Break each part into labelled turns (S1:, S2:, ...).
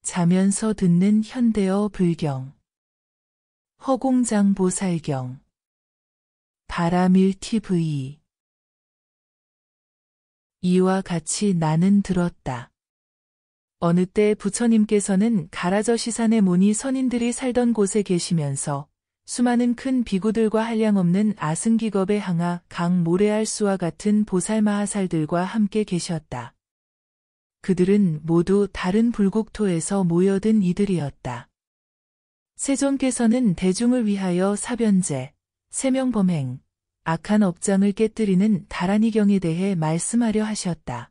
S1: 자면서 듣는 현대어 불경. 허공장보살경. 바라밀TV. 이와 같이 나는 들었다. 어느 때 부처님께서는 가라저시산의 모니 선인들이 살던 곳에 계시면서 수많은 큰 비구들과 한량없는 아승기겁의 항아 강 모래알수와 같은 보살마하살들과 함께 계셨다. 그들은 모두 다른 불국토에서 모여든 이들이었다. 세존께서는 대중을 위하여 사변제, 세명범행, 악한 업장을 깨뜨리는 다란이경에 대해 말씀하려 하셨다.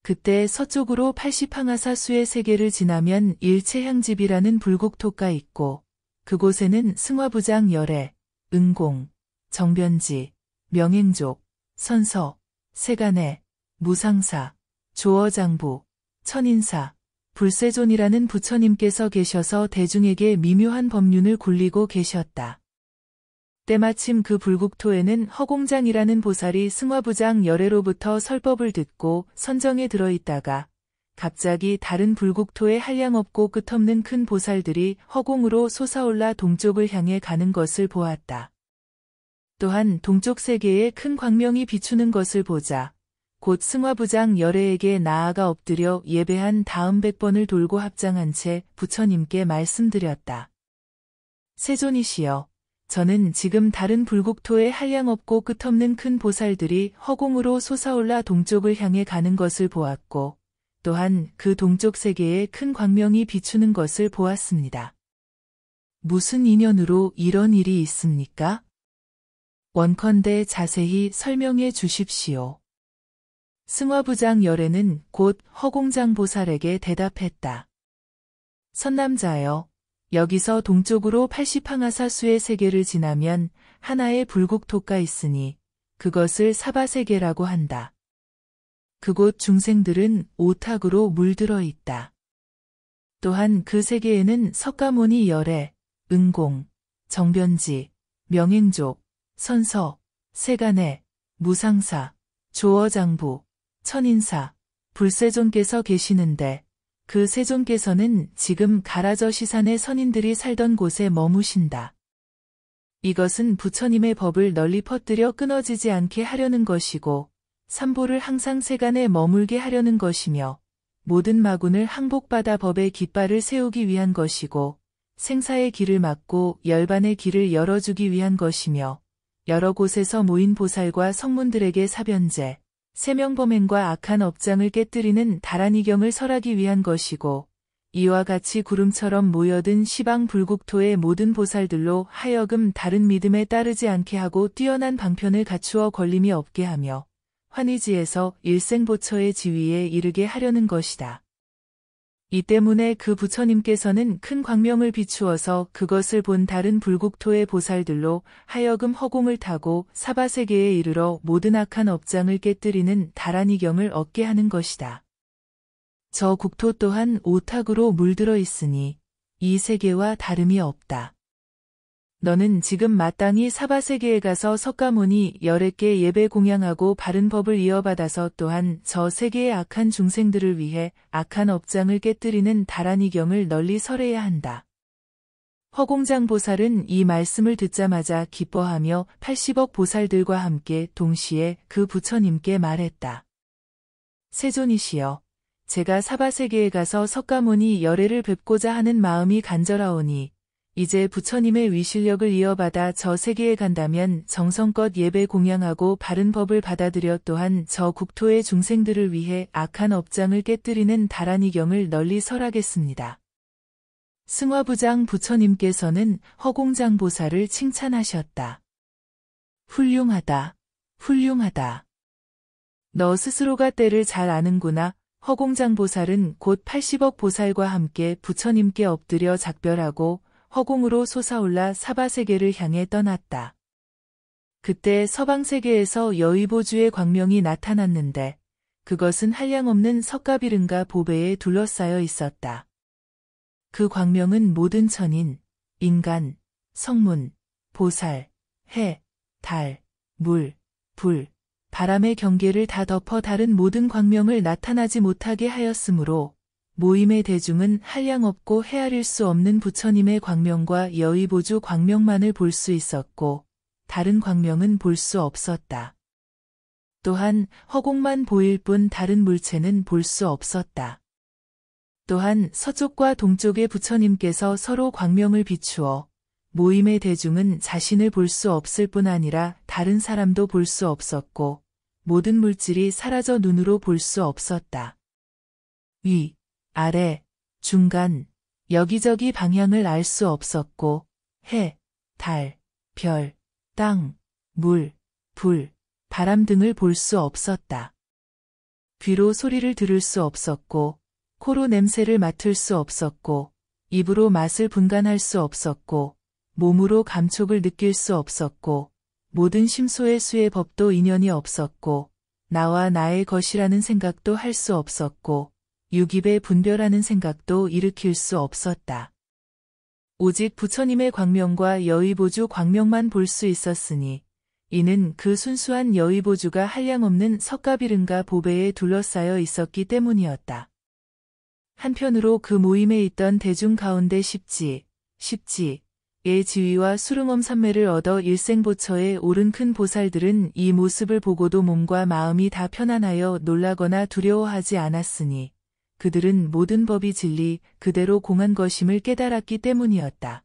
S1: 그때 서쪽으로 80항아사 수의 세계를 지나면 일체향집이라는 불국토가 있고 그곳에는 승화부장 열애, 은공, 정변지, 명행족, 선서, 세간애, 무상사, 조어장부, 천인사, 불세존이라는 부처님께서 계셔서 대중에게 미묘한 법륜을 굴리고 계셨다. 때마침 그 불국토에는 허공장이라는 보살이 승화부장 열애로부터 설법을 듣고 선정에 들어있다가 갑자기 다른 불국토에 한량없고 끝없는 큰 보살들이 허공으로 솟아올라 동쪽을 향해 가는 것을 보았다. 또한 동쪽 세계에 큰 광명이 비추는 것을 보자 곧 승화부장 열애에게 나아가 엎드려 예배한 다음 100번을 돌고 합장한 채 부처님께 말씀드렸다. 세존이시여, 저는 지금 다른 불국토에 한량없고 끝없는 큰 보살들이 허공으로 솟아올라 동쪽을 향해 가는 것을 보았고 또한 그 동쪽 세계에 큰 광명이 비추는 것을 보았습니다. 무슨 인연으로 이런 일이 있습니까? 원컨대 자세히 설명해 주십시오. 승화부장 열애는 곧 허공장보살에게 대답했다. 선남자여, 여기서 동쪽으로 80항아사 수의 세계를 지나면 하나의 불국토가 있으니 그것을 사바세계라고 한다. 그곳 중생들은 오탁으로 물들어 있다. 또한 그 세계에는 석가모니 열애, 은공, 정변지, 명행족, 선서, 세간애, 무상사, 조어장부, 천인사, 불세존께서 계시는데 그 세존께서는 지금 가라저시산의 선인들이 살던 곳에 머무신다. 이것은 부처님의 법을 널리 퍼뜨려 끊어지지 않게 하려는 것이고 삼보를 항상 세간에 머물게 하려는 것이며 모든 마군을 항복받아 법의 깃발을 세우기 위한 것이고 생사의 길을 막고 열반의 길을 열어주기 위한 것이며 여러 곳에서 모인 보살과 성문들에게 사변제, 세명범행과 악한 업장을 깨뜨리는 다란이경을 설하기 위한 것이고 이와 같이 구름처럼 모여든 시방 불국토의 모든 보살들로 하여금 다른 믿음에 따르지 않게 하고 뛰어난 방편을 갖추어 걸림이 없게 하며 환희지에서 일생보처의 지위에 이르게 하려는 것이다. 이 때문에 그 부처님께서는 큰 광명을 비추어서 그것을 본 다른 불국토의 보살들로 하여금 허공을 타고 사바세계에 이르러 모든 악한 업장을 깨뜨리는 다란이경을 얻게 하는 것이다. 저 국토 또한 오탁으로 물들어 있으니 이 세계와 다름이 없다. 너는 지금 마땅히 사바세계에 가서 석가모니 열애께 예배 공양하고 바른 법을 이어받아서 또한 저 세계의 악한 중생들을 위해 악한 업장을 깨뜨리는 다란이경을 널리 설해야 한다. 허공장보살은 이 말씀을 듣자마자 기뻐하며 80억 보살들과 함께 동시에 그 부처님께 말했다. 세존이시여, 제가 사바세계에 가서 석가모니 열애를 뵙고자 하는 마음이 간절하오니 이제 부처님의 위실력을 이어받아 저 세계에 간다면 정성껏 예배 공양하고 바른 법을 받아들여 또한 저 국토의 중생들을 위해 악한 업장을 깨뜨리는 다란이경을 널리 설하겠습니다. 승화부장 부처님께서는 허공장보살을 칭찬하셨다. 훌륭하다, 훌륭하다. 너 스스로가 때를 잘 아는구나. 허공장보살은 곧 80억 보살과 함께 부처님께 엎드려 작별하고 허공으로 솟아올라 사바세계를 향해 떠났다. 그때 서방세계에서 여의보주의 광명이 나타났는데 그것은 한량없는 석가비른가 보배에 둘러싸여 있었다. 그 광명은 모든 천인, 인간, 성문, 보살, 해, 달, 물, 불, 바람의 경계를 다 덮어 다른 모든 광명을 나타나지 못하게 하였으므로 모임의 대중은 한량없고 헤아릴 수 없는 부처님의 광명과 여의보주 광명만을 볼 수 있었고 다른 광명은 볼 수 없었다. 또한 허공만 보일 뿐 다른 물체는 볼 수 없었다. 또한 서쪽과 동쪽의 부처님께서 서로 광명을 비추어 모임의 대중은 자신을 볼 수 없을 뿐 아니라 다른 사람도 볼 수 없었고 모든 물질이 사라져 눈으로 볼 수 없었다. 위, 아래, 중간, 여기저기 방향을 알 수 없었고 해, 달, 별, 땅, 물, 불, 바람 등을 볼 수 없었다. 귀로 소리를 들을 수 없었고 코로 냄새를 맡을 수 없었고 입으로 맛을 분간할 수 없었고 몸으로 감촉을 느낄 수 없었고 모든 심소의 수의 법도 인연이 없었고 나와 나의 것이라는 생각도 할 수 없었고 육입의 분별하는 생각도 일으킬 수 없었다. 오직 부처님의 광명과 여의보주 광명만 볼 수 있었으니 이는 그 순수한 여의보주가 한량없는 석가비른가 보배에 둘러싸여 있었기 때문이었다. 한편으로 그 모임에 있던 대중 가운데 십지의 지위와 수릉엄 삼매를 얻어 일생보처에 오른 큰 보살들은 이 모습을 보고도 몸과 마음이 다 편안하여 놀라거나 두려워하지 않았으니 그들은 모든 법이 진리 그대로 공한 것임을 깨달았기 때문이었다.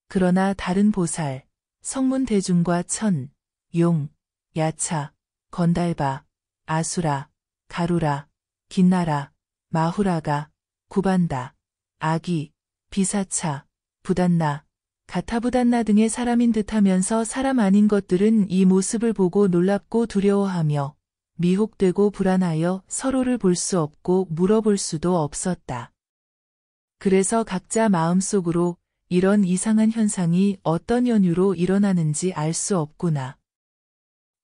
S1: 그러나 다른 보살, 성문 대중과 천, 용, 야차, 건달바, 아수라, 가루라, 긴나라, 마후라가, 구반다, 아기, 비사차, 부단나, 가타부단나 등의 사람인 듯하면서 사람 아닌 것들은 이 모습을 보고 놀랍고 두려워하며 미혹되고 불안하여 서로를 볼 수 없고 물어볼 수도 없었다. 그래서 각자 마음속으로 이런 이상한 현상이 어떤 연유로 일어나는지 알 수 없구나.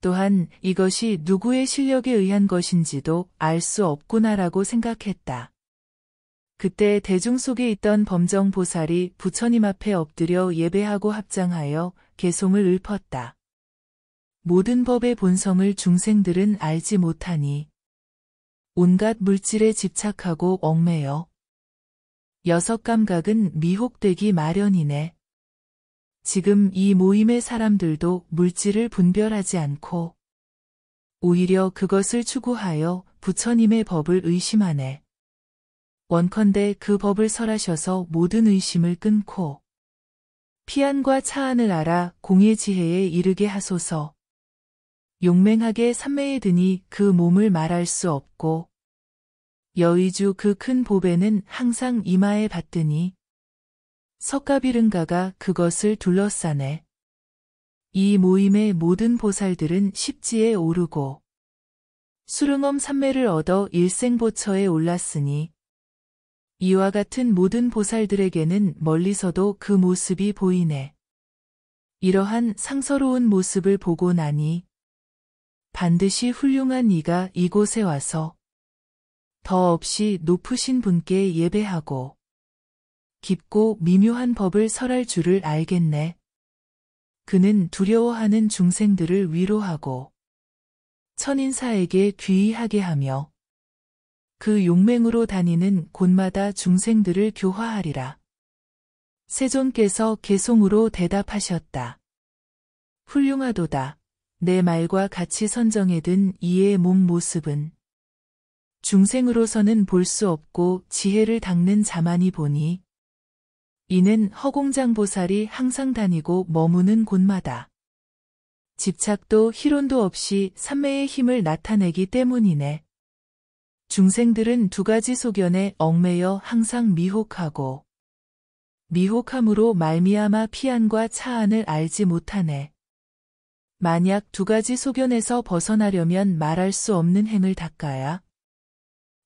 S1: 또한 이것이 누구의 실력에 의한 것인지도 알 수 없구나라고 생각했다. 그때 대중 속에 있던 범정보살이 부처님 앞에 엎드려 예배하고 합장하여 개송을 읊었다. 모든 법의 본성을 중생들은 알지 못하니 온갖 물질에 집착하고 얽매여 여섯 감각은 미혹되기 마련이네. 지금 이 모임의 사람들도 물질을 분별하지 않고 오히려 그것을 추구하여 부처님의 법을 의심하네. 원컨대 그 법을 설하셔서 모든 의심을 끊고 피안과 차안을 알아 공의 지혜에 이르게 하소서. 용맹하게 삼매에 드니 그 몸을 말할 수 없고 여의주 그 큰 보배는 항상 이마에 받드니 석가비른가가 그것을 둘러싸네. 이 모임의 모든 보살들은 십지에 오르고 수릉엄 삼매를 얻어 일생보처에 올랐으니 이와 같은 모든 보살들에게는 멀리서도 그 모습이 보이네. 이러한 상서로운 모습을 보고 나니 반드시 훌륭한 이가 이곳에 와서 더 없이 높으신 분께 예배하고 깊고 미묘한 법을 설할 줄을 알겠네. 그는 두려워하는 중생들을 위로하고 천인사에게 귀의하게 하며 그 용맹으로 다니는 곳마다 중생들을 교화하리라. 세존께서 개송으로 대답하셨다. 훌륭하도다. 내 말과 같이 선정해 든 이의 몸 모습은 중생으로서는 볼 수 없고 지혜를 닦는 자만이 보니 이는 허공장보살이 항상 다니고 머무는 곳마다 집착도 희론도 없이 삼매의 힘을 나타내기 때문이네. 중생들은 두 가지 소견에 얽매여 항상 미혹하고 미혹함으로 말미암아 피안과 차안을 알지 못하네. 만약 두 가지 소견에서 벗어나려면 말할 수 없는 행을 닦아야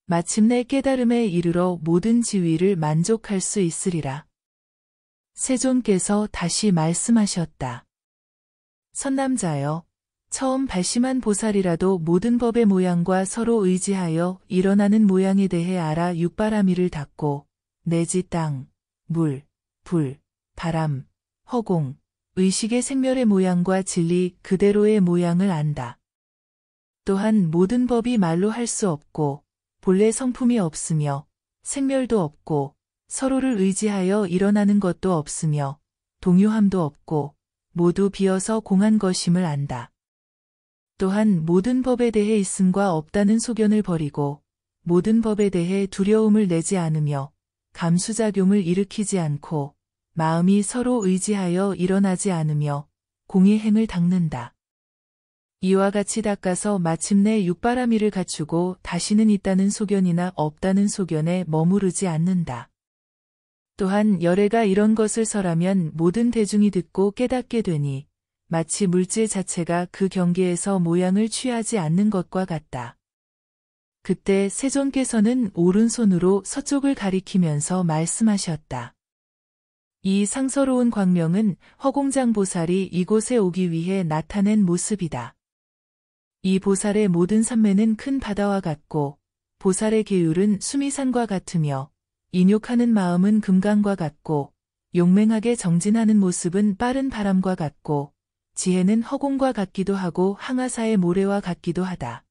S1: 마침내 깨달음에 이르러 모든 지위를 만족할 수 있으리라. 세존께서 다시 말씀하셨다. 선남자여, 처음 발심한 보살이라도 모든 법의 모양과 서로 의지하여 일어나는 모양에 대해 알아 육바라미를 닦고 내지 땅, 물, 불, 바람, 허공, 의식의 생멸의 모양과 진리 그대로의 모양을 안다. 또한 모든 법이 말로 할 수 없고 본래 성품이 없으며 생멸도 없고 서로를 의지하여 일어나는 것도 없으며 동요함도 없고 모두 비어서 공한 것임을 안다. 또한 모든 법에 대해 있음과 없다는 소견을 버리고 모든 법에 대해 두려움을 내지 않으며 감수작용을 일으키지 않고 마음이 서로 의지하여 일어나지 않으며 공의 행을 닦는다. 이와 같이 닦아서 마침내 육바라미를 갖추고 다시는 있다는 소견이나 없다는 소견에 머무르지 않는다. 또한 열애가 이런 것을 설하면 모든 대중이 듣고 깨닫게 되니 마치 물질 자체가 그 경계에서 모양을 취하지 않는 것과 같다. 그때 세존께서는 오른손으로 서쪽을 가리키면서 말씀하셨다. 이 상서로운 광명은 허공장보살이 이곳에 오기 위해 나타낸 모습이다. 이 보살의 모든 삼매는 큰 바다와 같고 보살의 계율은 수미산과 같으며 인욕하는 마음은 금강과 같고 용맹하게 정진하는 모습은 빠른 바람과 같고 지혜는 허공과 같기도 하고 항아사의 모래와 같기도 하다.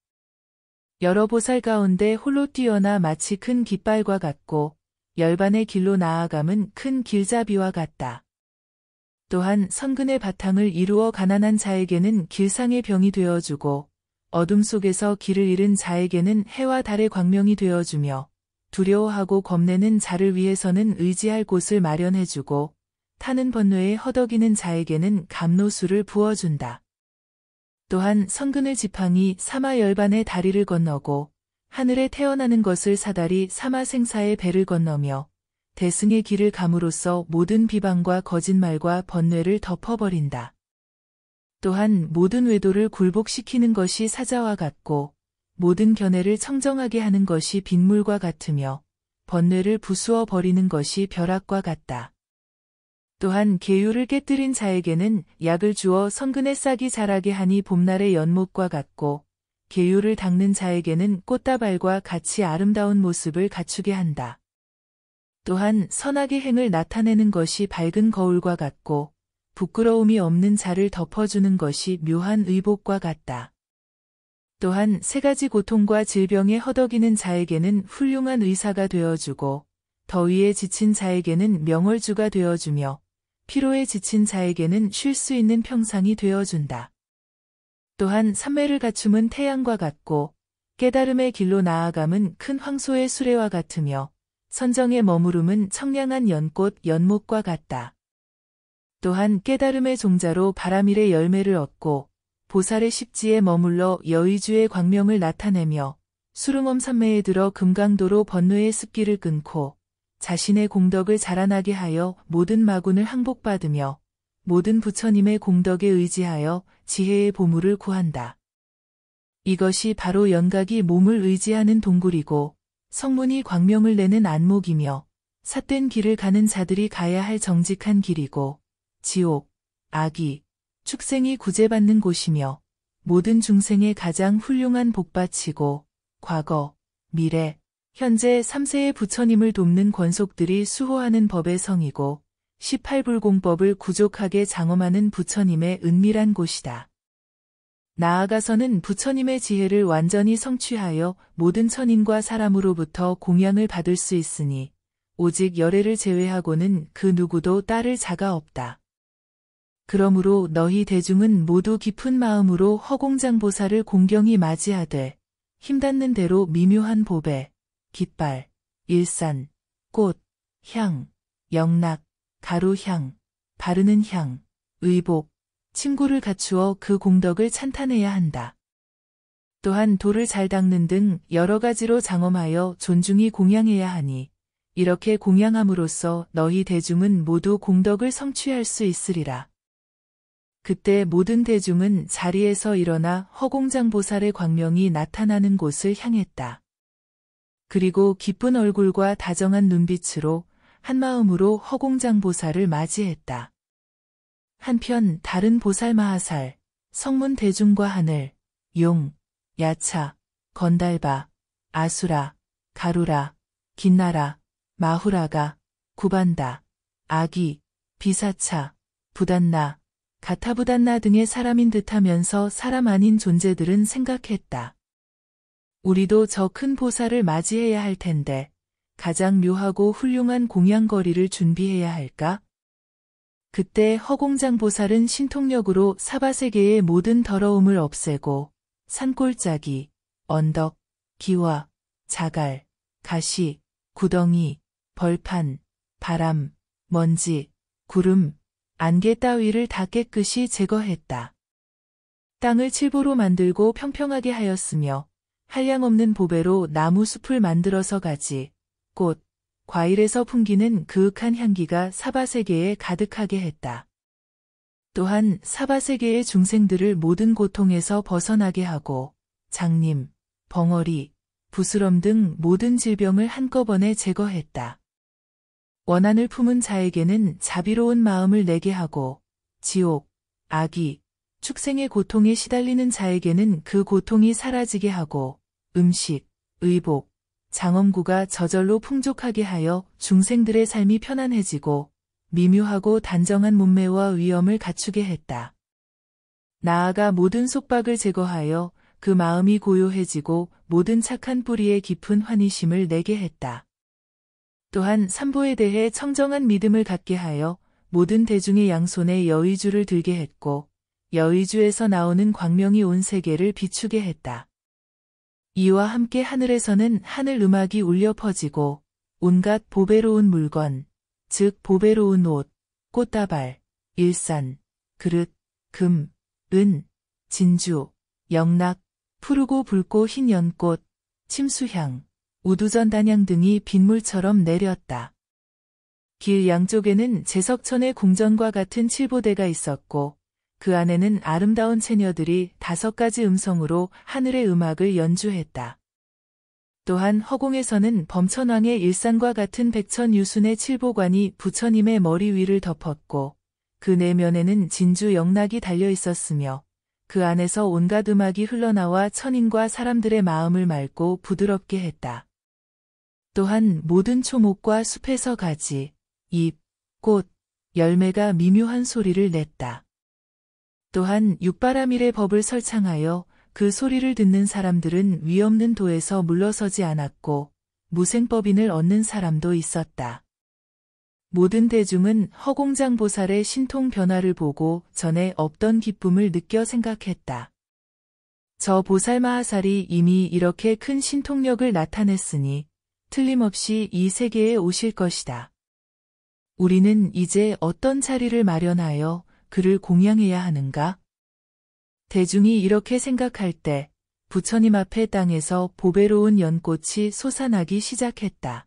S1: 여러 보살 가운데 홀로 뛰어나 마치 큰 깃발과 같고 열반의 길로 나아감은 큰 길잡이와 같다. 또한 선근의 바탕을 이루어 가난한 자에게는 길상의 병이 되어주고 어둠 속에서 길을 잃은 자에게는 해와 달의 광명이 되어주며 두려워하고 겁내는 자를 위해서는 의지할 곳을 마련해주고 타는 번뇌에 허덕이는 자에게는 감로수를 부어준다. 또한 선근의 지팡이 사마열반의 다리를 건너고 하늘에 태어나는 것을 사다리 사마생사의 배를 건너며 대승의 길을 감으로써 모든 비방과 거짓말과 번뇌를 덮어버린다. 또한 모든 외도를 굴복시키는 것이 사자와 같고 모든 견해를 청정하게 하는 것이 빗물과 같으며 번뇌를 부수어 버리는 것이 벼락과 같다. 또한 계율을 깨뜨린 자에게는 약을 주어 선근의 싹이 자라게 하니 봄날의 연못과 같고 계율을 닦는 자에게는 꽃다발과 같이 아름다운 모습을 갖추게 한다. 또한 선악의 행을 나타내는 것이 밝은 거울과 같고 부끄러움이 없는 자를 덮어주는 것이 묘한 의복과 같다. 또한 세 가지 고통과 질병에 허덕이는 자에게는 훌륭한 의사가 되어주고 더위에 지친 자에게는 명월주가 되어주며 피로에 지친 자에게는 쉴 수 있는 평상이 되어준다. 또한 삼매를 갖춤은 태양과 같고 깨달음의 길로 나아감은 큰 황소의 수레와 같으며 선정에 머무름은 청량한 연꽃 연목과 같다. 또한 깨달음의 종자로 바라밀의 열매를 얻고 보살의 십지에 머물러 여의주의 광명을 나타내며 수릉엄 삼매에 들어 금강도로 번뇌의 습기를 끊고 자신의 공덕을 자라나게 하여 모든 마군을 항복받으며 모든 부처님의 공덕에 의지하여 지혜의 보물을 구한다. 이것이 바로 연각이 몸을 의지하는 동굴이고 성문이 광명을 내는 안목이며 삿된 길을 가는 자들이 가야 할 정직한 길이고 지옥, 악이, 축생이 구제받는 곳이며 모든 중생의 가장 훌륭한 복받치고 과거, 미래, 현재 3세의 부처님을 돕는 권속들이 수호하는 법의 성이고 18불공법을 구족하게 장엄하는 부처님의 은밀한 곳이다. 나아가서는 부처님의 지혜를 완전히 성취하여 모든 천인과 사람으로부터 공양을 받을 수 있으니 오직 열애를 제외하고는 그 누구도 따를 자가 없다. 그러므로 너희 대중은 모두 깊은 마음으로 허공장보살을 공경히 맞이하되 힘닿는 대로 미묘한 보배, 깃발, 일산, 꽃, 향, 영락, 가루향, 바르는 향, 의복, 침구를 갖추어 그 공덕을 찬탄해야 한다. 또한 돌을 잘 닦는 등 여러 가지로 장엄하여 존중히 공양해야 하니 이렇게 공양함으로써 너희 대중은 모두 공덕을 성취할 수 있으리라. 그때 모든 대중은 자리에서 일어나 허공장보살의 광명이 나타나는 곳을 향했다. 그리고 기쁜 얼굴과 다정한 눈빛으로 한마음으로 허공장보살을 맞이했다. 한편 다른 보살 마하살, 성문 대중과 하늘, 용, 야차, 건달바, 아수라, 가루라, 긴나라, 마후라가, 구반다, 아기, 비사차, 부단나, 가타부단나 등의 사람인 듯하면서 사람 아닌 존재들은 생각했다. 우리도 저 큰 보살을 맞이해야 할 텐데 가장 묘하고 훌륭한 공양거리를 준비해야 할까? 그때 허공장보살은 신통력으로 사바세계의 모든 더러움을 없애고 산골짜기, 언덕, 기와, 자갈, 가시, 구덩이, 벌판, 바람, 먼지, 구름, 안개 따위를 다 깨끗이 제거했다. 땅을 칠보로 만들고 평평하게 하였으며 한량없는 보배로 나무 숲을 만들어서 가지, 꽃, 과일에서 풍기는 그윽한 향기가 사바세계에 가득하게 했다. 또한 사바세계의 중생들을 모든 고통에서 벗어나게 하고 장님, 벙어리, 부스럼 등 모든 질병을 한꺼번에 제거했다. 원한을 품은 자에게는 자비로운 마음을 내게 하고 지옥, 악이, 축생의 고통에 시달리는 자에게는 그 고통이 사라지게 하고 음식, 의복, 장엄구가 저절로 풍족하게 하여 중생들의 삶이 편안해지고 미묘하고 단정한 몸매와 위엄을 갖추게 했다. 나아가 모든 속박을 제거하여 그 마음이 고요해지고 모든 착한 뿌리에 깊은 환희심을 내게 했다. 또한 삼보에 대해 청정한 믿음을 갖게 하여 모든 대중의 양손에 여의주를 들게 했고 여의주에서 나오는 광명이 온 세계를 비추게 했다. 이와 함께 하늘에서는 하늘 음악이 울려 퍼지고 온갖 보배로운 물건, 즉 보배로운 옷, 꽃다발, 일산, 그릇, 금, 은, 진주, 영락, 푸르고 붉고 흰 연꽃, 침수향, 우두전 단향 등이 빗물처럼 내렸다. 길 양쪽에는 제석천의 궁전과 같은 칠보대가 있었고 그 안에는 아름다운 처녀들이 5가지 음성으로 하늘의 음악을 연주했다. 또한 허공에서는 범천왕의 일산과 같은 백천유순의 칠보관이 부처님의 머리 위를 덮었고 그 내면에는 진주 영락이 달려 있었으며 그 안에서 온갖 음악이 흘러나와 천인과 사람들의 마음을 맑고 부드럽게 했다. 또한 모든 초목과 숲에서 가지, 잎, 꽃, 열매가 미묘한 소리를 냈다. 또한 육바라밀의 법을 설창하여 그 소리를 듣는 사람들은 위없는 도에서 물러서지 않았고 무생법인을 얻는 사람도 있었다. 모든 대중은 허공장보살의 신통 변화를 보고 전에 없던 기쁨을 느껴 생각했다. 저 보살마하살이 이미 이렇게 큰 신통력을 나타냈으니 틀림없이 이 세계에 오실 것이다. 우리는 이제 어떤 자리를 마련하여 그를 공양해야 하는가? 대중이 이렇게 생각할 때 부처님 앞에 땅에서 보배로운 연꽃이 솟아나기 시작했다.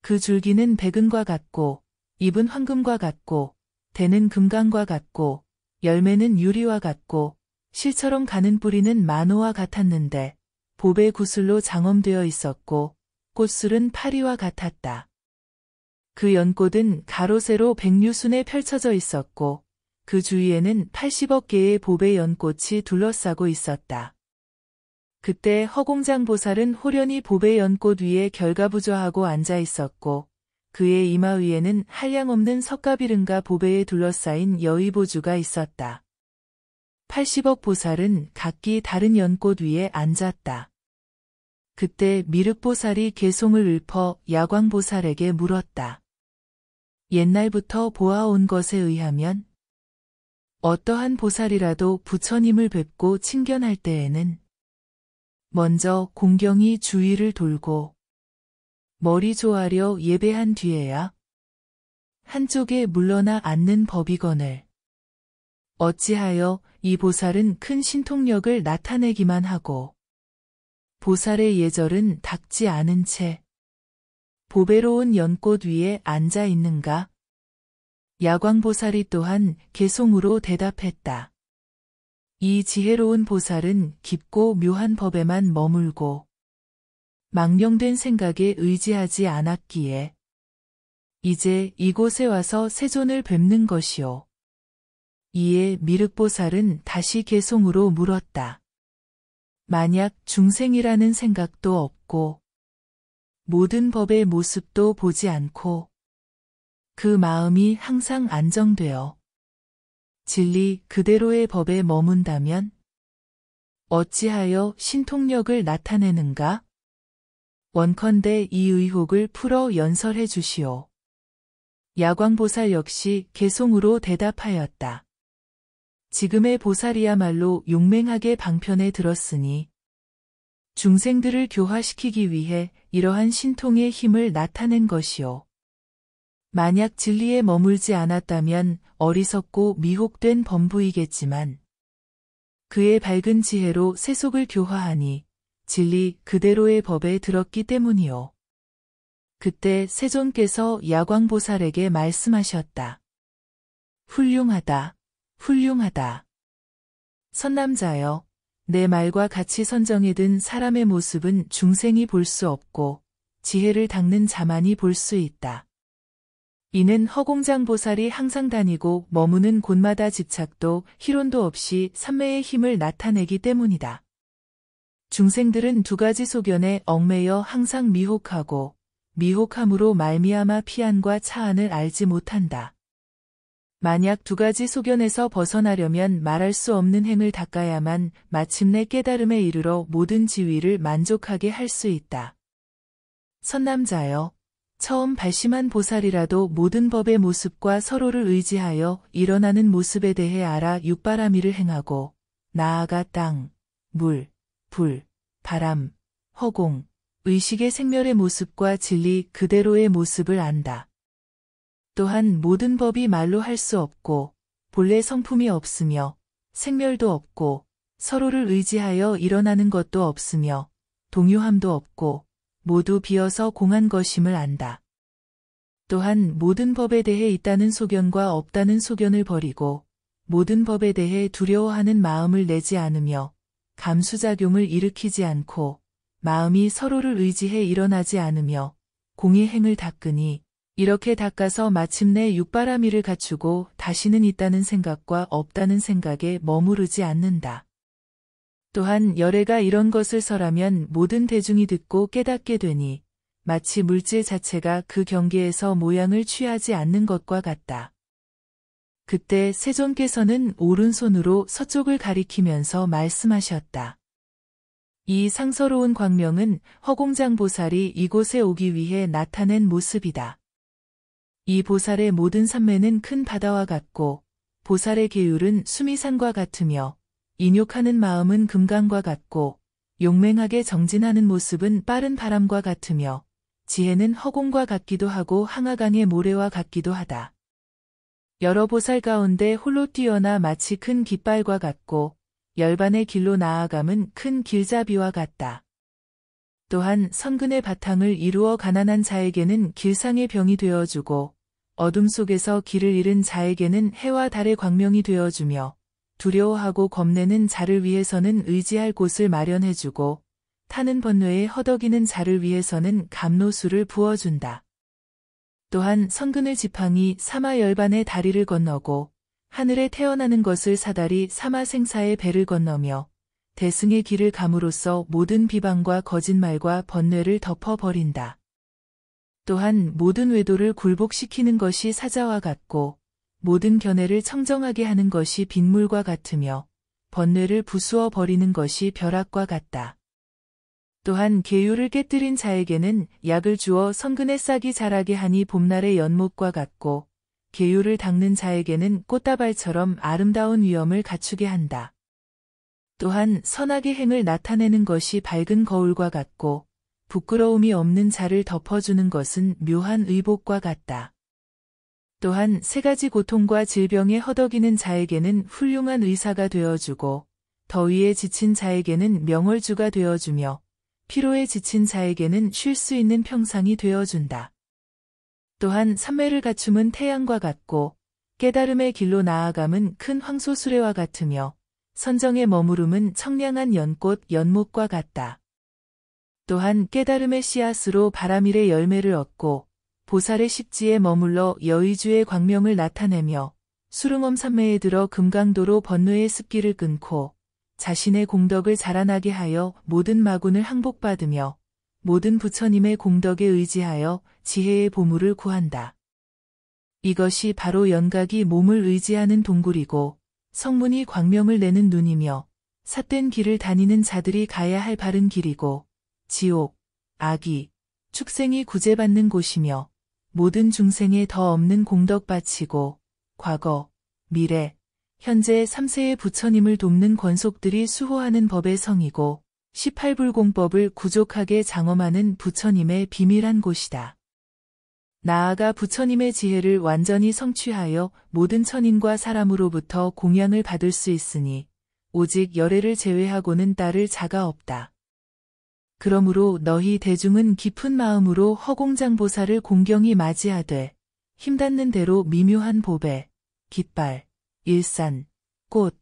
S1: 그 줄기는 백은과 같고 잎은 황금과 같고 대는 금강과 같고 열매는 유리와 같고 실처럼 가는 뿌리는 만호와 같았는데 보배 구슬로 장엄되어 있었고 꽃술은 파리와 같았다. 그 연꽃은 가로세로 백류순에 펼쳐져 있었고 그 주위에는 80억 개의 보배 연꽃이 둘러싸고 있었다. 그때 허공장보살은 호련히 보배 연꽃 위에 결가부좌하고 앉아 있었고 그의 이마 위에는 한량없는 석가비름과 보배에 둘러싸인 여의보주가 있었다. 80억 보살은 각기 다른 연꽃 위에 앉았다. 그때 미륵보살이 개송을 읊어 야광보살에게 물었다. 옛날부터 보아온 것에 의하면 어떠한 보살이라도 부처님을 뵙고 친견할 때에는 먼저 공경이 주위를 돌고 머리 조아려 예배한 뒤에야 한쪽에 물러나 앉는 법이거늘 어찌하여 이 보살은 큰 신통력을 나타내기만 하고 보살의 예절은 닦지 않은 채 보배로운 연꽃 위에 앉아 있는가? 야광보살이 또한 개송으로 대답했다. 이 지혜로운 보살은 깊고 묘한 법에만 머물고 망령된 생각에 의지하지 않았기에 이제 이곳에 와서 세존을 뵙는 것이오. 이에 미륵보살은 다시 개송으로 물었다. 만약 중생이라는 생각도 없고 모든 법의 모습도 보지 않고 그 마음이 항상 안정되어 진리 그대로의 법에 머문다면 어찌하여 신통력을 나타내는가? 원컨대 이 의혹을 풀어 연설해 주시오. 야광보살 역시 개송으로 대답하였다. 지금의 보살이야말로 용맹하게 방편에 들었으니 중생들을 교화시키기 위해 이러한 신통의 힘을 나타낸 것이오. 만약 진리에 머물지 않았다면 어리석고 미혹된 범부이겠지만 그의 밝은 지혜로 세속을 교화하니 진리 그대로의 법에 들었기 때문이오. 그때 세존께서 야광보살에게 말씀하셨다. 훌륭하다. 훌륭하다. 선남자여, 내 말과 같이 선정에 든 사람의 모습은 중생이 볼 수 없고 지혜를 닦는 자만이 볼 수 있다. 이는 허공장보살이 항상 다니고 머무는 곳마다 집착도 희론도 없이 삼매의 힘을 나타내기 때문이다. 중생들은 두 가지 소견에 얽매여 항상 미혹하고 미혹함으로 말미암아 피안과 차안을 알지 못한다. 만약 두 가지 소견에서 벗어나려면 말할 수 없는 행을 닦아야만 마침내 깨달음에 이르러 모든 지위를 만족하게 할 수 있다. 선남자여, 처음 발심한 보살이라도 모든 법의 모습과 서로를 의지하여 일어나는 모습에 대해 알아 육바라밀을 행하고 나아가 땅, 물, 불, 바람, 허공, 의식의 생멸의 모습과 진리 그대로의 모습을 안다. 또한 모든 법이 말로 할 수 없고 본래 성품이 없으며 생멸도 없고 서로를 의지하여 일어나는 것도 없으며 동요함도 없고 모두 비어서 공한 것임을 안다. 또한 모든 법에 대해 있다는 소견과 없다는 소견을 버리고 모든 법에 대해 두려워하는 마음을 내지 않으며 감수작용을 일으키지 않고 마음이 서로를 의지해 일어나지 않으며 공의 행을 닦으니 이렇게 닦아서 마침내 육바라밀을 갖추고 다시는 있다는 생각과 없다는 생각에 머무르지 않는다. 또한 열애가 이런 것을 설하면 모든 대중이 듣고 깨닫게 되니 마치 물질 자체가 그 경계에서 모양을 취하지 않는 것과 같다. 그때 세존께서는 오른손으로 서쪽을 가리키면서 말씀하셨다. 이 상서로운 광명은 허공장보살이 이곳에 오기 위해 나타낸 모습이다. 이 보살의 모든 삼매는 큰 바다와 같고 보살의 계율은 수미산과 같으며 인욕하는 마음은 금강과 같고 용맹하게 정진하는 모습은 빠른 바람과 같으며 지혜는 허공과 같기도 하고 항아강의 모래와 같기도 하다. 여러 보살 가운데 홀로 뛰어나 마치 큰 깃발과 같고 열반의 길로 나아감은 큰 길잡이와 같다. 또한 선근의 바탕을 이루어 가난한 자에게는 길상의 병이 되어주고 어둠 속에서 길을 잃은 자에게는 해와 달의 광명이 되어주며 두려워하고 겁내는 자를 위해서는 의지할 곳을 마련해주고 타는 번뇌에 허덕이는 자를 위해서는 감로수를 부어준다. 또한 선근의 지팡이 사마열반의 다리를 건너고 하늘에 태어나는 것을 사다리 사마생사의 배를 건너며 대승의 길을 감으로써 모든 비방과 거짓말과 번뇌를 덮어버린다. 또한 모든 외도를 굴복시키는 것이 사자와 같고 모든 견해를 청정하게 하는 것이 빗물과 같으며 번뇌를 부수어 버리는 것이 벼락과 같다. 또한 계율을 깨뜨린 자에게는 약을 주어 선근의 싹이 자라게 하니 봄날의 연못과 같고 계율을 닦는 자에게는 꽃다발처럼 아름다운 위엄을 갖추게 한다. 또한 선악의 행을 나타내는 것이 밝은 거울과 같고 부끄러움이 없는 자를 덮어주는 것은 묘한 의복과 같다. 또한 세 가지 고통과 질병에 허덕이는 자에게는 훌륭한 의사가 되어주고 더위에 지친 자에게는 명월주가 되어주며 피로에 지친 자에게는 쉴 수 있는 평상이 되어준다. 또한 삼매를 갖춤은 태양과 같고 깨달음의 길로 나아감은 큰 황소수레와 같으며 선정에 머무름은 청량한 연꽃 연못과 같다. 또한 깨달음의 씨앗으로 바라밀의 열매를 얻고 보살의 식지에 머물러 여의주의 광명을 나타내며 수릉엄 삼매에 들어 금강도로 번뇌의 습기를 끊고 자신의 공덕을 자라나게 하여 모든 마군을 항복받으며 모든 부처님의 공덕에 의지하여 지혜의 보물을 구한다. 이것이 바로 연각이 몸을 의지하는 동굴이고 성문이 광명을 내는 눈이며 삿된 길을 다니는 자들이 가야 할 바른 길이고 지옥, 악이, 축생이 구제받는 곳이며 모든 중생에 더 없는 공덕 바치고 과거, 미래, 현재 3세의 부처님을 돕는 권속들이 수호하는 법의 성이고 18불공법을 구족하게 장엄하는 부처님의 비밀한 곳이다. 나아가 부처님의 지혜를 완전히 성취하여 모든 천인과 사람으로부터 공양을 받을 수 있으니 오직 열애를 제외하고는 따를 자가 없다. 그러므로 너희 대중은 깊은 마음으로 허공장보살을 공경히 맞이하되 힘닿는 대로 미묘한 보배, 깃발, 일산, 꽃,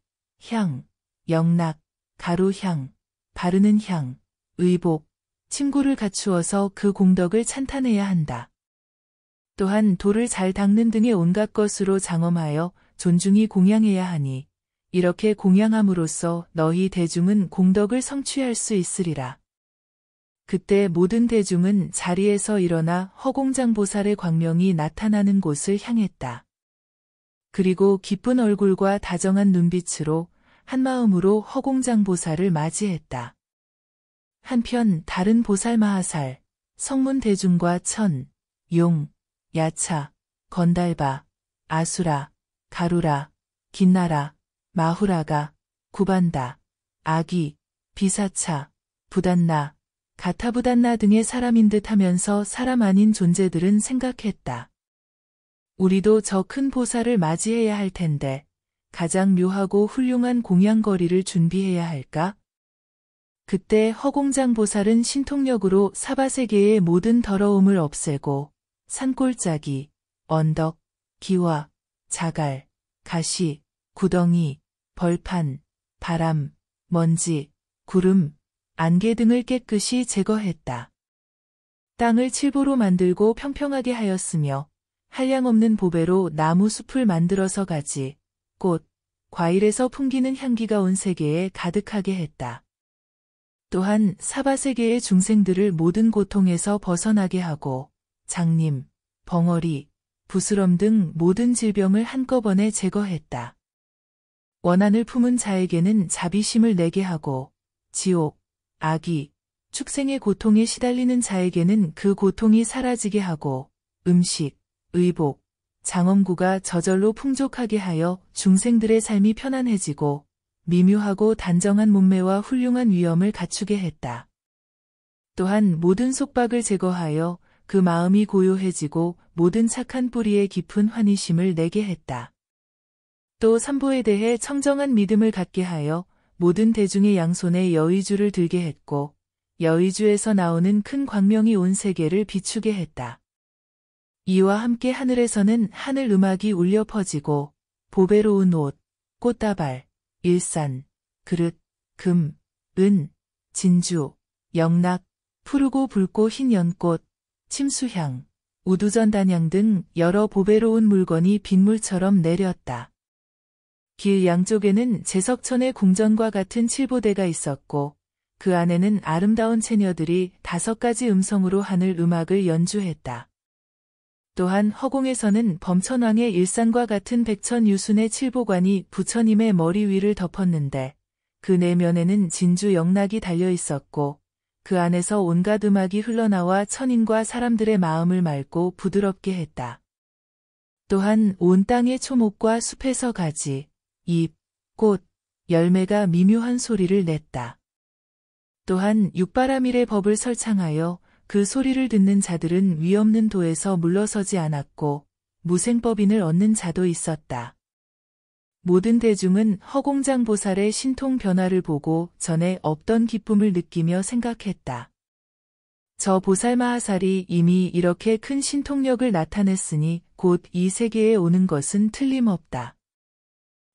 S1: 향, 영락, 가루향, 바르는 향, 의복, 침구를 갖추어서 그 공덕을 찬탄해야 한다. 또한 돌을 잘 닦는 등의 온갖 것으로 장엄하여 존중히 공양해야 하니 이렇게 공양함으로써 너희 대중은 공덕을 성취할 수 있으리라. 그때 모든 대중은 자리에서 일어나 허공장보살의 광명이 나타나는 곳을 향했다. 그리고 기쁜 얼굴과 다정한 눈빛으로 한마음으로 허공장보살을 맞이했다. 한편 다른 보살마하살, 성문대중과 천, 용, 야차, 건달바, 아수라, 가루라, 긴나라, 마후라가, 구반다, 아기, 비사차, 부단나, 가타부단나 등의 사람인 듯 하면서 사람 아닌 존재들은 생각했다. 우리도 저 큰 보살을 맞이해야 할 텐데 가장 묘하고 훌륭한 공양거리를 준비해야 할까? 그때 허공장보살은 신통력으로 사바세계의 모든 더러움을 없애고 산골짜기, 언덕, 기와, 자갈, 가시, 구덩이, 벌판, 바람, 먼지, 구름, 안개 등을 깨끗이 제거했다. 땅을 칠보로 만들고 평평하게 하였으며 한량없는 보배로 나무 숲을 만들어서 가지, 꽃, 과일에서 풍기는 향기가 온 세계에 가득하게 했다. 또한 사바세계의 중생들을 모든 고통에서 벗어나게 하고 장님, 벙어리, 부스럼 등 모든 질병을 한꺼번에 제거했다. 원한을 품은 자에게는 자비심을 내게 하고 지옥, 악이, 축생의 고통에 시달리는 자에게는 그 고통이 사라지게 하고 음식, 의복, 장엄구가 저절로 풍족하게 하여 중생들의 삶이 편안해지고 미묘하고 단정한 몸매와 훌륭한 위엄을 갖추게 했다. 또한 모든 속박을 제거하여 그 마음이 고요해지고 모든 착한 뿌리에 깊은 환희심을 내게 했다. 또 삼보에 대해 청정한 믿음을 갖게 하여 모든 대중의 양손에 여의주를 들게 했고 여의주에서 나오는 큰 광명이 온 세계를 비추게 했다. 이와 함께 하늘에서는 하늘 음악이 울려 퍼지고 보배로운 옷, 꽃다발, 일산, 그릇, 금, 은, 진주, 영락, 푸르고 붉고 흰 연꽃, 침수향, 우두전단향 등 여러 보배로운 물건이 빗물처럼 내렸다. 길 양쪽에는 제석천의 궁전과 같은 칠보대가 있었고 그 안에는 아름다운 처녀들이 5가지 음성으로 하늘 음악을 연주했다. 또한 허공에서는 범천왕의 일산과 같은 백천유순의 칠보관이 부처님의 머리 위를 덮었는데 그 내면에는 진주 영락이 달려 있었고 그 안에서 온갖 음악이 흘러나와 천인과 사람들의 마음을 맑고 부드럽게 했다. 또한 온 땅의 초목과 숲에서 가지, 잎, 꽃, 열매가 미묘한 소리를 냈다. 또한 육바라밀의 법을 설창하여 그 소리를 듣는 자들은 위없는 도에서 물러서지 않았고 무생법인을 얻는 자도 있었다. 모든 대중은 허공장보살의 신통 변화를 보고 전에 없던 기쁨을 느끼며 생각했다. 저 보살마하살이 이미 이렇게 큰 신통력을 나타냈으니 곧 이 세계에 오는 것은 틀림없다.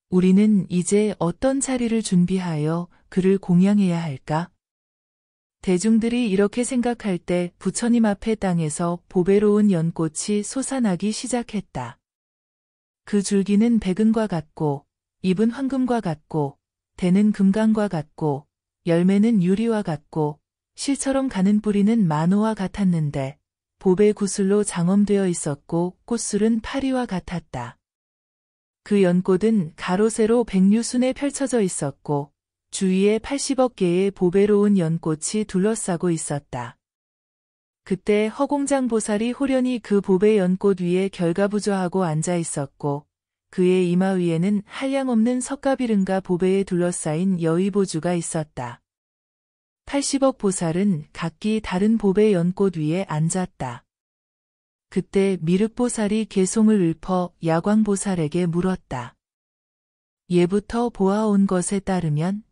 S1: 우리는 이제 어떤 자리를 준비하여 그를 공양해야 할까? 대중들이 이렇게 생각할 때 부처님 앞의 땅에서 보배로운 연꽃이 솟아나기 시작했다. 그 줄기는 백은과 같고 잎은 황금과 같고 대는 금강과 같고 열매는 유리와 같고 실처럼 가는 뿌리는 만호와 같았는데 보배 구슬로 장엄되어 있었고 꽃술은 파리와 같았다. 그 연꽃은 가로 세로 백류순에 펼쳐져 있었고 주위에 80억 개의 보배로운 연꽃이 둘러싸고 있었다. 그때 허공장 보살이 호련히 그 보배 연꽃 위에 결가부조하고 앉아 있었고 그의 이마 위에는 한량없는 석가비름과 보배에 둘러싸인 여의보주가 있었다. 80억 보살은 각기 다른 보배 연꽃 위에 앉았다. 그때 미륵보살이 개송을 읊어 야광보살에게 물었다. 예부터 보아온 것에 따르면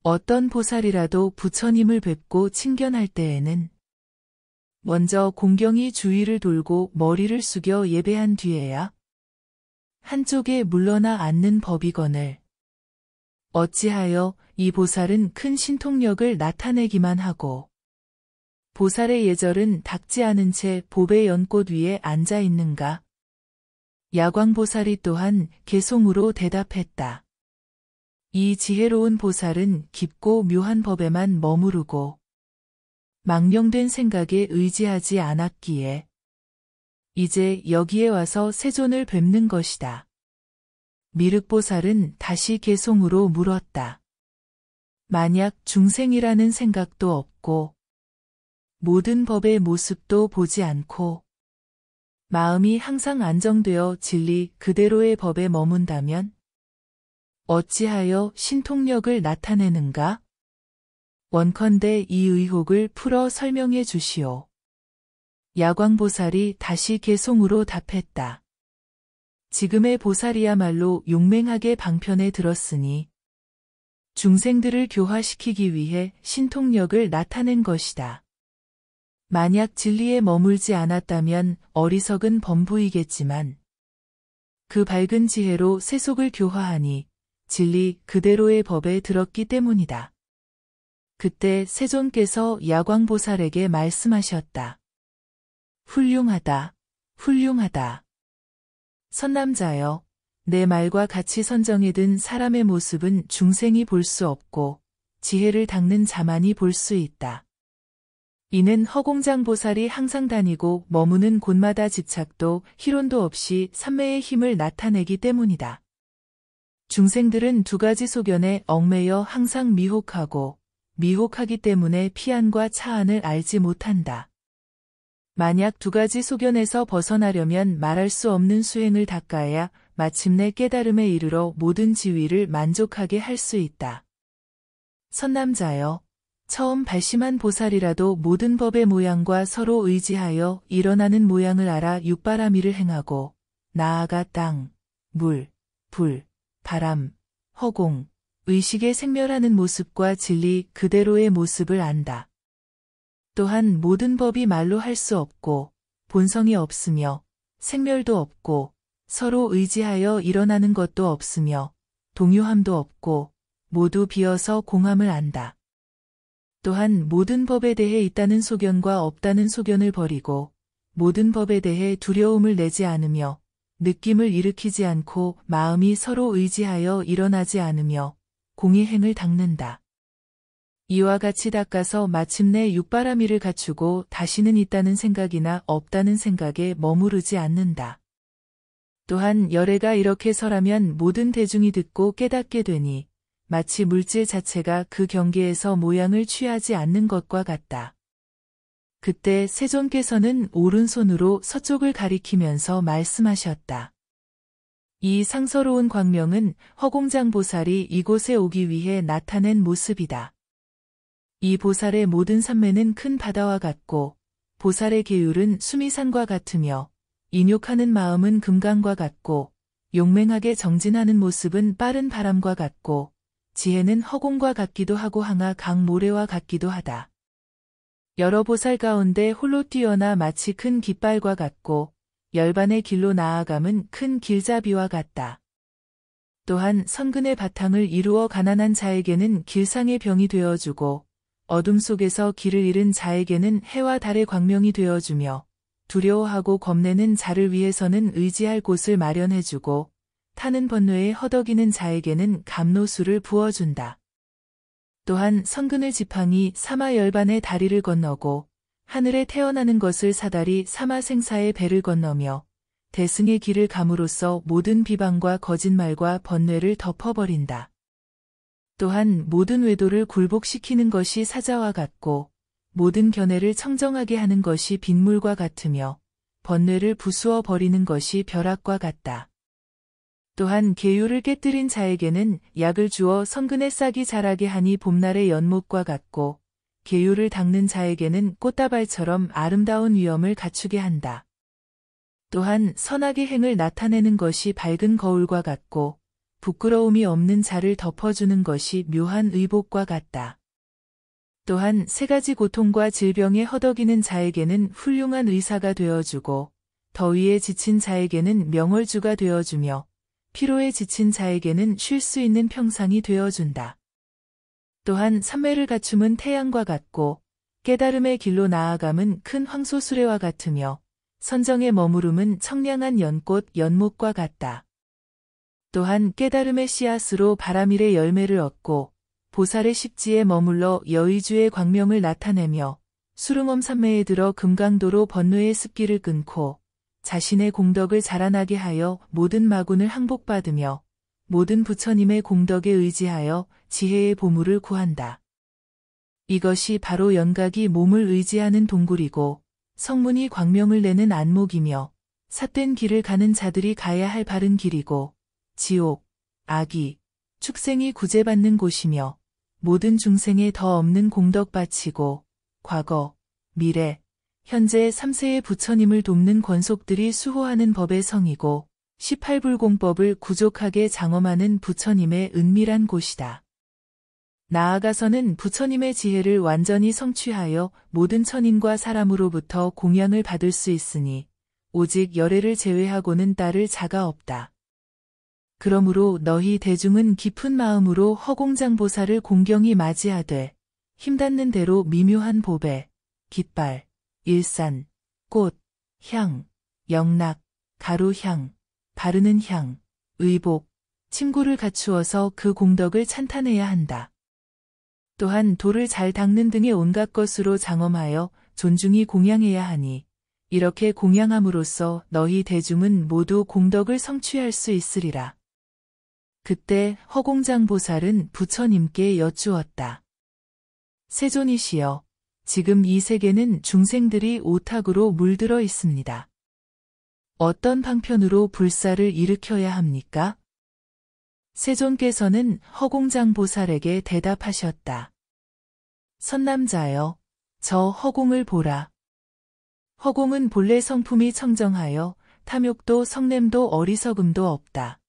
S1: 어떤 보살이라도 부처님을 뵙고 친견할 때에는 먼저 공경히 주위를 돌고 머리를 숙여 예배한 뒤에야 한쪽에 물러나 앉는 법이거늘 어찌하여 이 보살은 큰 신통력을 나타내기만 하고 보살의 예절은 닦지 않은 채 보배 연꽃 위에 앉아 있는가? 야광보살이 또한 개송으로 대답했다. 이 지혜로운 보살은 깊고 묘한 법에만 머무르고 망령된 생각에 의지하지 않았기에 이제 여기에 와서 세존을 뵙는 것이다. 미륵보살은 다시 개송으로 물었다. 만약 중생이라는 생각도 없고 모든 법의 모습도 보지 않고 마음이 항상 안정되어 진리 그대로의 법에 머문다면 어찌하여 신통력을 나타내는가? 원컨대 이 의혹을 풀어 설명해 주시오. 야광보살이 다시 개송으로 답했다. 지금의 보살이야말로 용맹하게 방편에 들었으니 중생들을 교화시키기 위해 신통력을 나타낸 것이다. 만약 진리에 머물지 않았다면 어리석은 범부이겠지만 그 밝은 지혜로 세속을 교화하니 진리 그대로의 법에 들었기 때문이다. 그때 세존께서 야광보살에게 말씀하셨다. 훌륭하다, 훌륭하다. 선남자여, 내 말과 같이 선정에 든 사람의 모습은 중생이 볼 수 없고 지혜를 닦는 자만이 볼 수 있다. 이는 허공장 보살이 항상 다니고 머무는 곳마다 집착도 희론도 없이 삼매의 힘을 나타내기 때문이다. 중생들은 두 가지 소견에 얽매여 항상 미혹하기 때문에 피안과 차안을 알지 못한다. 만약 두 가지 소견에서 벗어나려면 말할 수 없는 수행을 닦아야 마침내 깨달음에 이르러 모든 지위를 만족하게 할 수 있다. 선남자여, 처음 발심한 보살이라도 모든 법의 모양과 서로 의지하여 일어나는 모양을 알아 육바라밀을 행하고 나아가 땅, 물, 불, 바람, 허공, 의식에 생멸하는 모습과 진리 그대로의 모습을 안다. 또한 모든 법이 말로 할 수 없고 본성이 없으며 생멸도 없고 서로 의지하여 일어나는 것도 없으며 동요함도 없고 모두 비어서 공함을 안다. 또한 모든 법에 대해 있다는 소견과 없다는 소견을 버리고 모든 법에 대해 두려움을 내지 않으며 느낌을 일으키지 않고 마음이 서로 의지하여 일어나지 않으며 공의행을 닦는다. 이와 같이 닦아서 마침내 육바라밀을 갖추고 다시는 있다는 생각이나 없다는 생각에 머무르지 않는다. 또한 열애가 이렇게 설하면 모든 대중이 듣고 깨닫게 되니 마치 물질 자체가 그 경계에서 모양을 취하지 않는 것과 같다. 그때 세존께서는 오른손으로 서쪽을 가리키면서 말씀하셨다. 이 상서로운 광명은 허공장 보살이 이곳에 오기 위해 나타낸 모습이다. 이 보살의 모든 삼매는 큰 바다와 같고 보살의 계율은 수미산과 같으며 인욕하는 마음은 금강과 같고 용맹하게 정진하는 모습은 빠른 바람과 같고 지혜는 허공과 같기도 하고 항아 강모래와 같기도 하다. 여러 보살 가운데 홀로 뛰어나 마치 큰 깃발과 같고 열반의 길로 나아감은 큰 길잡이와 같다. 또한 선근의 바탕을 이루어 가난한 자에게는 길상의 병이 되어주고 어둠 속에서 길을 잃은 자에게는 해와 달의 광명이 되어주며 두려워하고 겁내는 자를 위해서는 의지할 곳을 마련해주고 타는 번뇌에 허덕이는 자에게는 감로수를 부어준다. 또한 선근을 지팡이 사마열반의 다리를 건너고 하늘에 태어나는 것을 사다리 사마생사의 배를 건너며 대승의 길을 감으로써 모든 비방과 거짓말과 번뇌를 덮어버린다. 또한 모든 외도를 굴복시키는 것이 사자와 같고 모든 견해를 청정하게 하는 것이 빗물과 같으며 번뇌를 부수어 버리는 것이 벼락과 같다. 또한 계율을 깨뜨린 자에게는 약을 주어 성근에 싹이 자라게 하니 봄날의 연못과 같고 계율을 닦는 자에게는 꽃다발처럼 아름다운 위엄을 갖추게 한다. 또한 선악의 행을 나타내는 것이 밝은 거울과 같고 부끄러움이 없는 자를 덮어주는 것이 묘한 의복과 같다. 또한 세 가지 고통과 질병에 허덕이는 자에게는 훌륭한 의사가 되어주고 더위에 지친 자에게는 명월주가 되어주며 피로에 지친 자에게는 쉴 수 있는 평상이 되어준다. 또한 삼매를 갖춤은 태양과 같고 깨달음의 길로 나아감은 큰 황소수레와 같으며 선정에 머무름은 청량한 연꽃 연못과 같다. 또한 깨달음의 씨앗으로 바라밀의 열매를 얻고 보살의 십지에 머물러 여의주의 광명을 나타내며 수릉엄 삼매에 들어 금강도로 번뇌의 습기를 끊고 자신의 공덕을 자라나게 하여 모든 마군을 항복받으며 모든 부처님의 공덕에 의지하여 지혜의 보물을 구한다. 이것이 바로 연각이 몸을 의지하는 동굴이고 성문이 광명을 내는 안목이며 삿된 길을 가는 자들이 가야 할 바른 길이고 지옥, 악이, 축생이 구제받는 곳이며 모든 중생에 더 없는 공덕 바치고 과거, 미래, 현재 3세의 부처님을 돕는 권속들이 수호하는 법의 성이고 18불공법을 구족하게 장엄하는 부처님의 은밀한 곳이다. 나아가서는 부처님의 지혜를 완전히 성취하여 모든 천인과 사람으로부터 공양을 받을 수 있으니 오직 열애를 제외하고는 따를 자가 없다. 그러므로 너희 대중은 깊은 마음으로 허공장보살을 공경히 맞이하되 힘닿는 대로 미묘한 보배, 깃발, 일산, 꽃, 향, 영락, 가루향, 바르는 향, 의복, 침구를 갖추어서 그 공덕을 찬탄해야 한다. 또한 돌을 잘 닦는 등의 온갖 것으로 장엄하여 존중히 공양해야 하니 이렇게 공양함으로써 너희 대중은 모두 공덕을 성취할 수 있으리라. 그때 허공장보살은 부처님께 여쭈었다. 세존이시여, 지금 이 세계는 중생들이 오탁으로 물들어 있습니다. 어떤 방편으로 불사를 일으켜야 합니까? 세존께서는 허공장보살에게 대답하셨다. 선남자여, 저 허공을 보라. 허공은 본래 성품이 청정하여 탐욕도 성냄도 어리석음도 없다.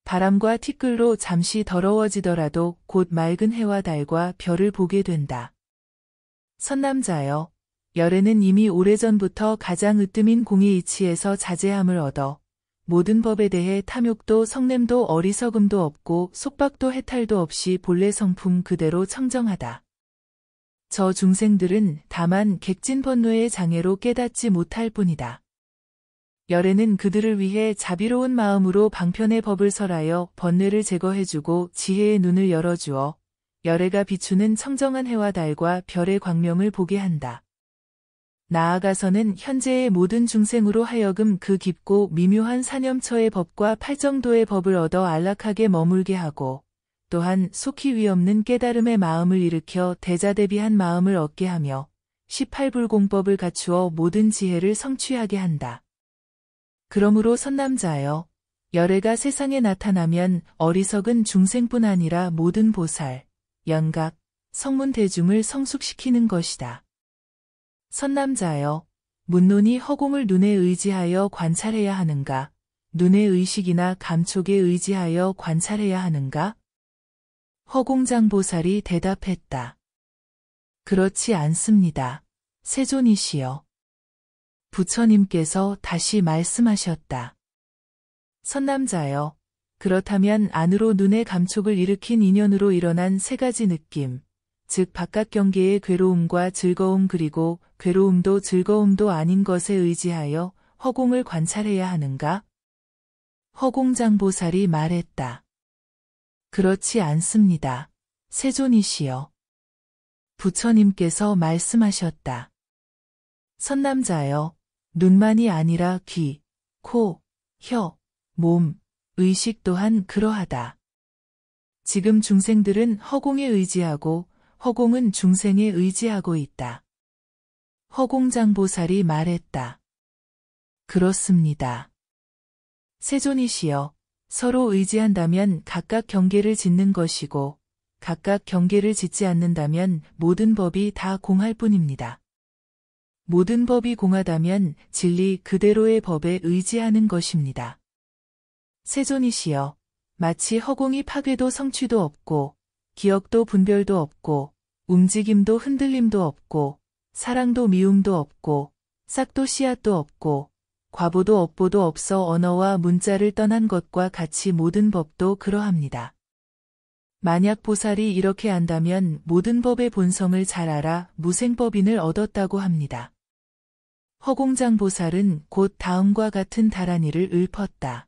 S1: 바람과 티끌로 잠시 더러워지더라도 곧 맑은 해와 달과 별을 보게 된다. 선남자여, 열애는 이미 오래전부터 가장 으뜸인 공의 이치에서 자제함을 얻어 모든 법에 대해 탐욕도 성냄도 어리석음도 없고 속박도 해탈도 없이 본래 성품 그대로 청정하다. 저 중생들은 다만 객진번뇌의 장애로 깨닫지 못할 뿐이다. 열애는 그들을 위해 자비로운 마음으로 방편의 법을 설하여 번뇌를 제거해주고 지혜의 눈을 열어주어 열애가 비추는 청정한 해와 달과 별의 광명을 보게 한다. 나아가서는 현재의 모든 중생으로 하여금 그 깊고 미묘한 사념처의 법과 팔정도의 법을 얻어 안락하게 머물게 하고 또한 속히 위없는 깨달음의 마음을 일으켜 대자대비한 마음을 얻게 하며 18불공법을 갖추어 모든 지혜를 성취하게 한다. 그러므로 선남자여, 열애가 세상에 나타나면 어리석은 중생뿐 아니라 모든 보살, 연각, 성문대중을 성숙시키는 것이다. 선남자여, 문론이 허공을 눈에 의지하여 관찰해야 하는가? 눈의 의식이나 감촉에 의지하여 관찰해야 하는가? 허공장보살이 대답했다. 그렇지 않습니다. 세존이시여. 부처님께서 다시 말씀하셨다. 선남자여, 그렇다면 안으로 눈의 감촉을 일으킨 인연으로 일어난 세 가지 느낌, 즉 바깥 경계의 괴로움과 즐거움 그리고 괴로움도 즐거움도 아닌 것에 의지하여 허공을 관찰해야 하는가? 허공장보살이 말했다. 그렇지 않습니다. 세존이시여. 부처님께서 말씀하셨다. 선남자여, 눈만이 아니라 귀, 코, 혀, 몸, 의식 또한 그러하다. 지금 중생들은 허공에 의지하고 허공은 중생에 의지하고 있다. 허공장보살이 말했다. 그렇습니다. 세존이시여, 서로 의지한다면 각각 경계를 짓는 것이고 각각 경계를 짓지 않는다면 모든 법이 다 공할 뿐입니다. 모든 법이 공하다면 진리 그대로의 법에 의지하는 것입니다. 세존이시여, 마치 허공이 파괴도 성취도 없고 기억도 분별도 없고 움직임도 흔들림도 없고 사랑도 미움도 없고 싹도 씨앗도 없고 과보도 업보도 없어 언어와 문자를 떠난 것과 같이 모든 법도 그러합니다. 만약 보살이 이렇게 안다면 모든 법의 본성을 잘 알아 무생법인을 얻었다고 합니다. 허공장보살은 곧 다음과 같은 다라니를 읊었다.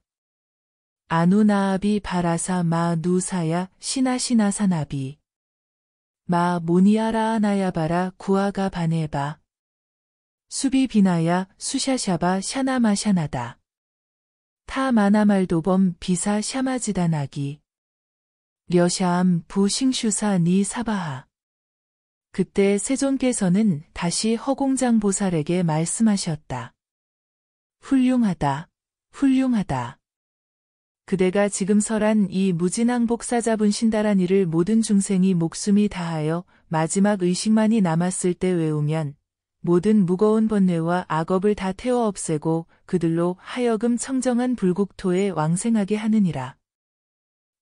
S1: 아누나아비 바라사 마 누사야 시나시나사나비 마 모니아라아나야바라 구아가 바네바 수비 비나야 수샤샤바 샤나마샤나다 타 마나말도범 비사 샤마지다나기 려샤암 부싱슈사 니 사바하. 그때 세존께서는 다시 허공장보살에게 말씀하셨다. 훌륭하다, 훌륭하다. 그대가 지금 설한 이 무진항복사자분 신다라니를 모든 중생이 목숨이 다하여 마지막 의식만이 남았을 때 외우면 모든 무거운 번뇌와 악업을 다 태워 없애고 그들로 하여금 청정한 불국토에 왕생하게 하느니라.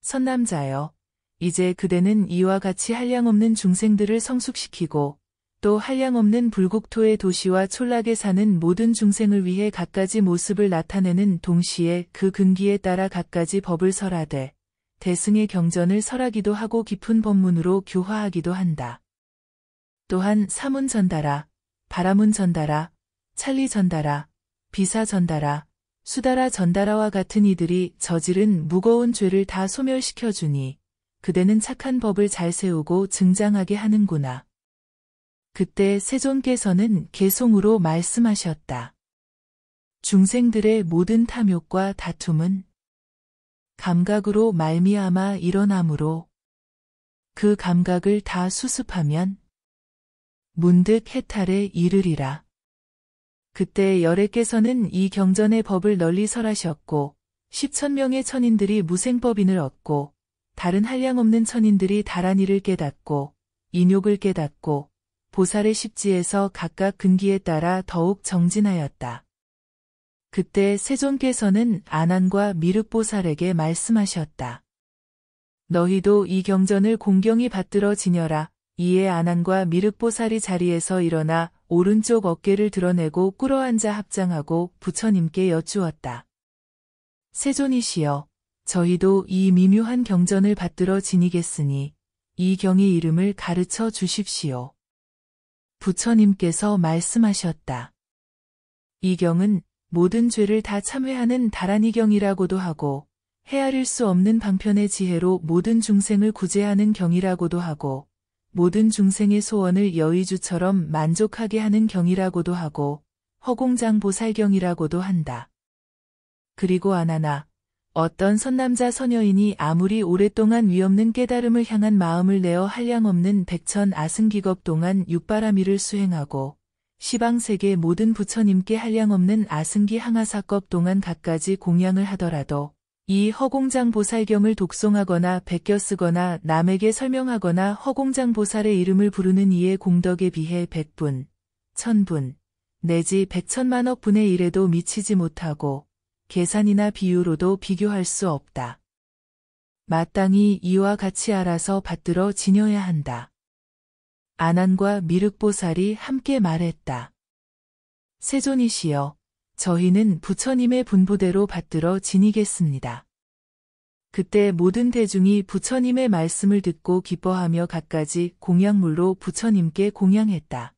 S1: 선남자여, 이제 그대는 이와 같이 한량없는 중생들을 성숙시키고 또 한량없는 불국토의 도시와 촌락에 사는 모든 중생을 위해 갖가지 모습을 나타내는 동시에 그 근기에 따라 갖가지 법을 설하되 대승의 경전을 설하기도 하고 깊은 법문으로 교화하기도 한다. 또한 사문 전달아, 바라문 전달아, 찰리 전달아, 비사 전달아, 수다라 전달아와 같은 이들이 저지른 무거운 죄를 다 소멸시켜주니 그대는 착한 법을 잘 세우고 증장하게 하는구나. 그때 세존께서는 개송으로 말씀하셨다. 중생들의 모든 탐욕과 다툼은 감각으로 말미암아 일어나므로 그 감각을 다 수습하면 문득 해탈에 이르리라. 그때 열애께서는 이 경전의 법을 널리 설하셨고 10,000명의 천인들이 무생법인을 얻고 다른 한량없는 천인들이 다라니를 깨닫고 인욕을 깨닫고 보살의 십지에서 각각 근기에 따라 더욱 정진하였다. 그때 세존께서는 아난과 미륵보살에게 말씀하셨다. 너희도 이 경전을 공경히 받들어 지녀라. 이에 아난과 미륵보살이 자리에서 일어나 오른쪽 어깨를 드러내고 꿇어앉아 합장하고 부처님께 여쭈었다. 세존이시여, 저희도 이 미묘한 경전을 받들어 지니겠으니 이 경의 이름을 가르쳐 주십시오. 부처님께서 말씀하셨다. 이 경은 모든 죄를 다 참회하는 다라니경이라고도 하고 헤아릴 수 없는 방편의 지혜로 모든 중생을 구제하는 경이라고도 하고 모든 중생의 소원을 여의주처럼 만족하게 하는 경이라고도 하고 허공장보살경이라고도 한다. 그리고 아나나, 어떤 선남자 선여인이 아무리 오랫동안 위없는 깨달음을 향한 마음을 내어 한량없는 백천 아승기겁 동안 육바라미를 수행하고 시방세계 모든 부처님께 한량없는 아승기 항아사겁 동안 갖가지 공양을 하더라도 이 허공장보살경을 독송하거나 베껴 쓰거나 남에게 설명하거나 허공장보살의 이름을 부르는 이의 공덕에 비해 100분, 1000분, 내지 100천만억 분의 1에도 미치지 못하고 계산이나 비유로도 비교할 수 없다. 마땅히 이와 같이 알아서 받들어 지녀야 한다. 아난과 미륵보살이 함께 말했다. 세존이시여, 저희는 부처님의 분부대로 받들어 지니겠습니다. 그때 모든 대중이 부처님의 말씀을 듣고 기뻐하며 갖가지 공양물로 부처님께 공양했다.